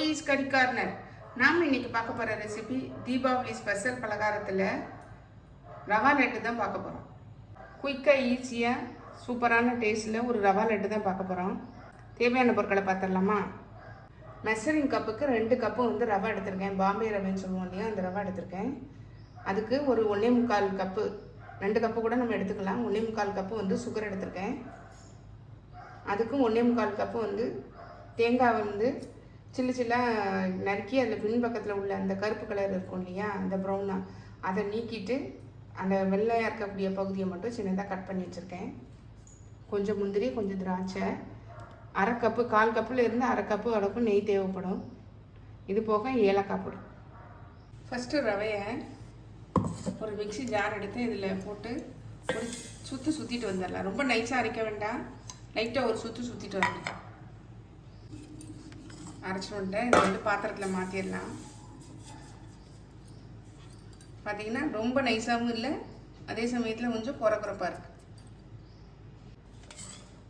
ஜோதிஸ் கறி கார்னர். நாம் இன்னைக்கு பார்க்க போகிற ரெசிபி தீபாவளி ஸ்பெஷல் பலகாரத்தில் ரவா லட்டு தான் பார்க்க போகிறோம். குயிக்காக ஈஸியாக சூப்பரான டேஸ்ட்டில் ஒரு ரவா லட்டு தான் பார்க்க போகிறோம். தேவையான பொருட்களை பார்த்துடலாமா? மெஷரிங் கப்புக்கு 2 கப்பு ரவா எடுத்திருக்கேன். பாம்பே ரவைன்னு சொல்லுவோம் இல்லையா, அந்த ரவா எடுத்திருக்கேன். அதுக்கு ஒரு 1.25 கப்பு, 2 கப்பு கூட நம்ம எடுத்துக்கலாம். 1.25 கப்பு சுகர் எடுத்திருக்கேன். அதுக்கு 1.25 கப்பு தேங்காய் சில்லாக நறுக்கி அதில் பின்பக்கத்தில் உள்ள அந்த கருப்பு கலர் இருக்கும் இல்லையா, அந்த ப்ரௌனாக, அதை நீக்கிட்டு அந்த வெள்ளையாக இருக்கக்கூடிய பகுதியை மட்டும் சின்னதாக கட் பண்ணி வச்சுருக்கேன். கொஞ்சம் முந்திரி, கொஞ்சம் திராட்சை, 1/2 கப்பு, 1/4 கப்பில் இருந்து 1/2 கப்பு அளவுக்கு நெய் தேவைப்படும். இது போக ஏலக்காய் பொடி. ஃபஸ்ட்டு ரவையை ஒரு மிக்ஸி ஜார் எடுத்து இதில் போட்டு ஒரு சுற்றிட்டு வந்துடலாம். ரொம்ப நைஸாக அரைக்க வேண்டாம், லைட்டாக ஒரு சுற்றிட்டு வந்துடலாம். அரைச்சி வந்துட்டேன். இதை பாத்திரத்தில் மாற்றிடலாம். பார்த்தீங்கன்னா ரொம்ப நைஸாகவும் இல்லை, அதே சமயத்தில் கொஞ்சம் குறப்பாக இருக்குது.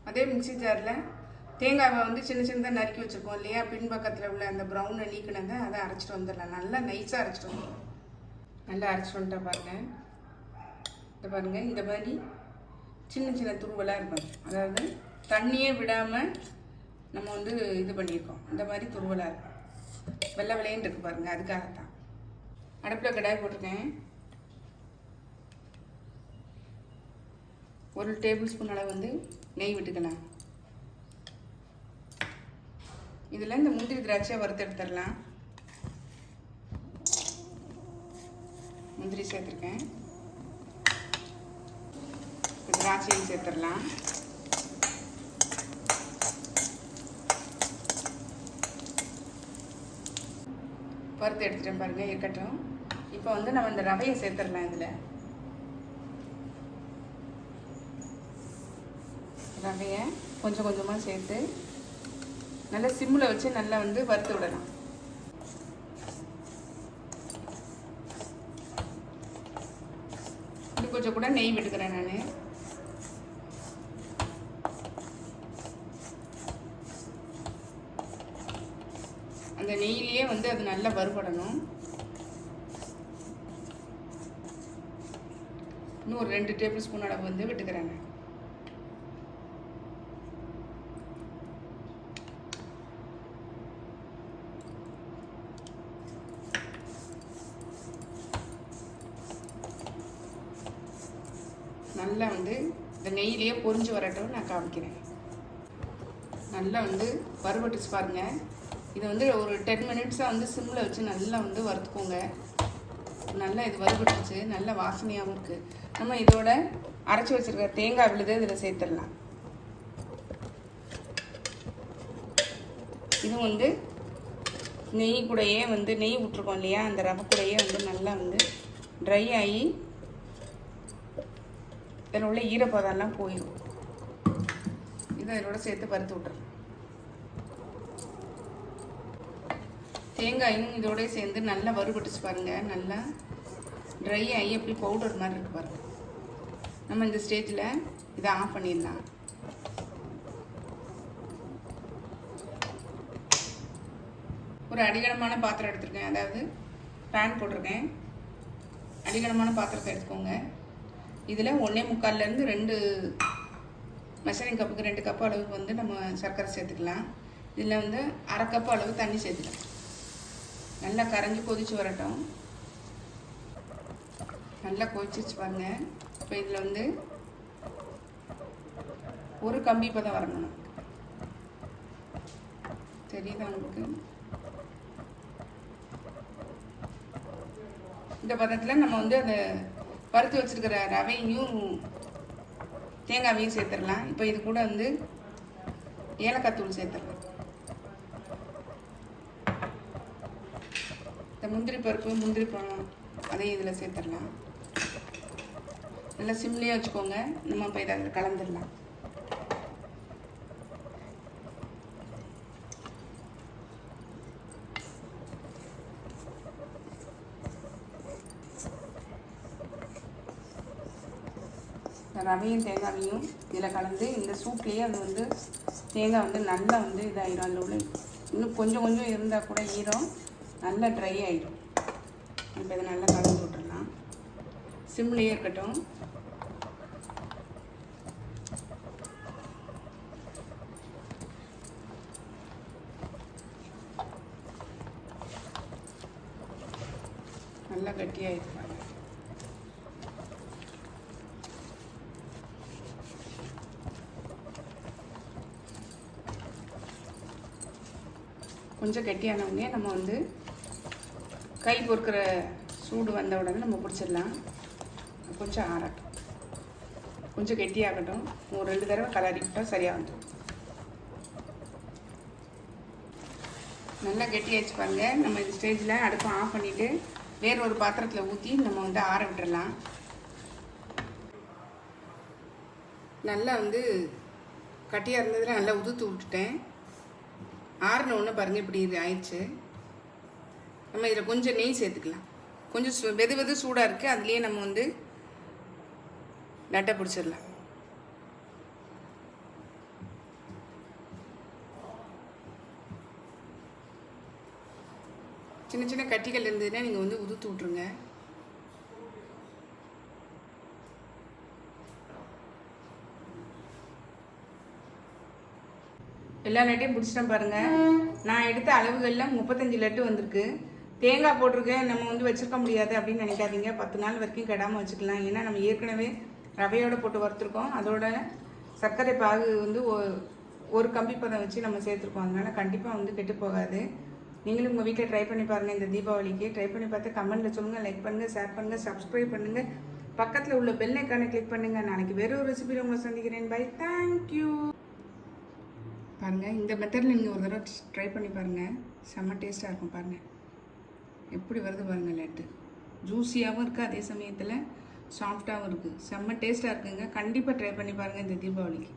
அதே மிக்ஸி ஜாரில் தேங்காவை சின்னதாக நறுக்கி வச்சுருக்கோம் இல்லையா, பின்பக்கத்தில் உள்ள அந்த ப்ரௌனை நீக்கினதை அதை அரைச்சிட்டு வந்துடலாம். நல்லா நைஸாக அரைச்சிட்டு வந்துடலாம். நல்லா அரைச்சிட்டு வந்துட்டா பாருங்கள். இதை பாருங்கள், இந்த மாதிரி சின்ன துருவலாக இருக்கும். அதாவது தண்ணியே விடாமல் நம்ம இது பண்ணியிருக்கோம். இந்த மாதிரி துருவலாக இருக்கும், வெள்ளை வெள்ளைன்னு இருக்குது பாருங்கள். அதுக்காகத்தான் அடுப்பில் கடாய் போட்டிருக்கேன். 1 டேபிள் ஸ்பூன் அளவு நெய் விட்டுக்கலாம். இதில் இந்த முந்திரி திராட்சையை வறுத்து எடுத்துடலாம். முந்திரி சேர்த்துருக்கேன், திராட்சையும் சேர்த்துடலாம். வறுத்து எடுத்துட்டேன் பாருங்கள், இருக்கட்டும். இப்போ நம்ம இந்த ரவையை சேர்த்துடலாம். இதில் ரவையை கொஞ்சம் கொஞ்சமாக சேர்த்து நல்லா சிம்மில் வச்சு நல்லா வறுத்து விடலாம். இது கொஞ்சம் கூட நெய் விட்டுக்கிறேன் நான். அந்த நெய்யிலேயே அது நல்லா வறுபடணும். இன்னும் ஒரு 2 டேபிள் ஸ்பூன் அளவு விட்டுக்கிறேன். நல்லா இந்த நெய்யிலேயே பொரிஞ்சு வரட்டும், நான் காமிக்கிறேன். நல்லா வறுபட்டுச்சு பாருங்கள். இது ஒரு 10 மினிட்ஸாக சிம்மில் வச்சு நல்லா வறுத்துக்கோங்க. நல்லா இது வறுபட்டுச்சு, நல்ல வாசனையாகவும் இருக்குது. நம்ம இதோட அரைச்சி வச்சுருக்க தேங்காய் விழுது இதில் சேர்த்துடலாம். இது நெய் கூடையே நெய் விட்டுருக்கோம் இல்லையா, அந்த ரவை கூடையே நல்லா ட்ரை ஆகி இதில் உள்ள ஈரப்பதம்லாம் போயிடும். இதை இதோட சேர்த்து வறுத்து விட்டுறோம். தேங்காயும் இதோட சேர்ந்து நல்லா வறுபட்டுச்சு பாருங்கள். நல்லா ட்ரை ஆகி எப்படி பவுடர் மாதிரி இருக்கு பாருங்கள். நம்ம இந்த ஸ்டேஜில் இதை ஆஃப் பண்ணிடலாம். ஒரு அடிகனமான பாத்திரம் எடுத்துருக்கேன், அதாவது பேன் போட்டிருக்கேன். அடிகனமான பாத்திரத்தை எடுத்துக்கோங்க. இதில் 1.25லேருந்து 2 மெஷரிங் கப்புக்கு 2 கப்பு அளவுக்கு நம்ம சர்க்கரை சேர்த்துக்கலாம். இதில் 1/2 கப்பு அளவு தண்ணி சேர்த்துக்கலாம். நல்லா கரைஞ்சி கொதிச்சு வரட்டும். நல்லா கொதிச்சிச்சு பாருங்க. இப்போ இதில் ஒரு கம்பி பதம் வரணும். தெரியுதா உங்களுக்கு? இந்த பதத்தில் நம்ம அந்த வறுத்து வச்சுருக்கிற ரவையும் தேங்காவையும் சேர்த்துடலாம். இப்போ இது கூட ஏலக்காய் தூள் சேர்த்துடலாம். இந்த முந்திரி பழம் அதையும் இதில் சேர்த்துடலாம். நல்லா சிம்லேயே வச்சுக்கோங்க. நம்ம இப்போ இதை கலந்துடலாம். ரவையும் தேங்காவையும் இதில் கலந்து இந்த சூப்லேயே அது தேங்காய் நல்லா இதாகிடும். அதில் உள்ள இன்னும் கொஞ்சம் கொஞ்சம் இருந்தால் கூட ஈரம் நல்லா ட்ரை ஆகிடும். இப்போ இதை நல்லா கலந்து விட்டுடலாம். சிம்லேயே இருக்கட்டும். நல்லா கட்டியாகிடுப்பாங்க. கொஞ்சம் கெட்டியான உடனே நம்ம வந்து கை பொறுக்கிற சூடு வந்த உடனே நம்ம பிடிச்சிடலாம். கொஞ்சம் ஆறட்டும், கொஞ்சம் கெட்டியாகட்டும். ஒரு 2 தடவை கலரிக்கிட்டால் சரியாக வந்துடும். நல்லா கெட்டியாச்சு பாருங்க. நம்ம இந்த ஸ்டேஜில் அடுப்பை ஆஃப் பண்ணிவிட்டு வேறு ஒரு பாத்திரத்தில் ஊற்றி நம்ம வந்து ஆற விட்டுறலாம். நல்லா வந்து கட்டியாக இருந்ததில் நல்லா உதுத்து விட்டுட்டேன். ஆறின ஒன்று பாருங்கள் இப்படி இது ஆயிடுச்சு. நம்ம இதில் கொஞ்சம் நெய் சேர்த்துக்கலாம். கொஞ்சம் வெது சூடாக இருக்குது. அதுலேயே நம்ம வந்து லட்டை பிடிச்சிடலாம். சின்ன சின்ன கட்டிகள் இருந்ததுன்னா நீங்கள் வந்து உதுத்து விட்ருங்க. எல்லா லட்டையும் பிடிச்சிட்டேன் பாருங்கள். நான் எடுத்த அளவுகளில் 35 லட்டு வந்திருக்கு. தேங்காய் போட்டிருக்கேன், நம்ம வந்து வச்சுருக்க முடியாது அப்படின்னு நினைக்காதீங்க. 10 நாள் வரைக்கும் கெடாமல் வச்சுக்கலாம். ஏன்னா நம்ம ஏற்கனவே ரவையோடு போட்டு வறுத்துருக்கோம். அதோட சர்க்கரை பாகு வந்து ஒரு கம்பி பதம் வச்சு நம்ம சேர்த்துருக்கோம். அதனால் கண்டிப்பாக வந்து கெட்டு போகாது. நீங்களும் உங்கள் வீட்டில் ட்ரை பண்ணி பாருங்கள். இந்த தீபாவளிக்கு ட்ரை பண்ணி பார்த்து கமெண்ட்டில் சொல்லுங்கள். லைக் பண்ணுங்கள், ஷேர் பண்ணுங்கள், சப்ஸ்கிரைப் பண்ணுங்கள். பக்கத்தில் உள்ள பெல் ஐக்கானை கிளிக் பண்ணுங்கள். நாளைக்கு வேறு ஒரு ரெசிபியில் உங்களை சந்திக்கிறேன். Bye, thank you. பாருங்கள், இந்த மெத்தடில் நீங்கள் ஒரு தடவை ட்ரை பண்ணி பாருங்கள். செம்ம டேஸ்ட்டாக இருக்கும். பாருங்கள் எப்படி வருது பாருங்கள். லட்டு ஜூஸியாகவும் இருக்குது, அதே சமயத்தில் சாஃப்டாகவும் இருக்குது. செம்ம டேஸ்ட்டாக இருக்குங்க. கண்டிப்பாக ட்ரை பண்ணி பாருங்கள் இந்த தீபாவளிக்கு.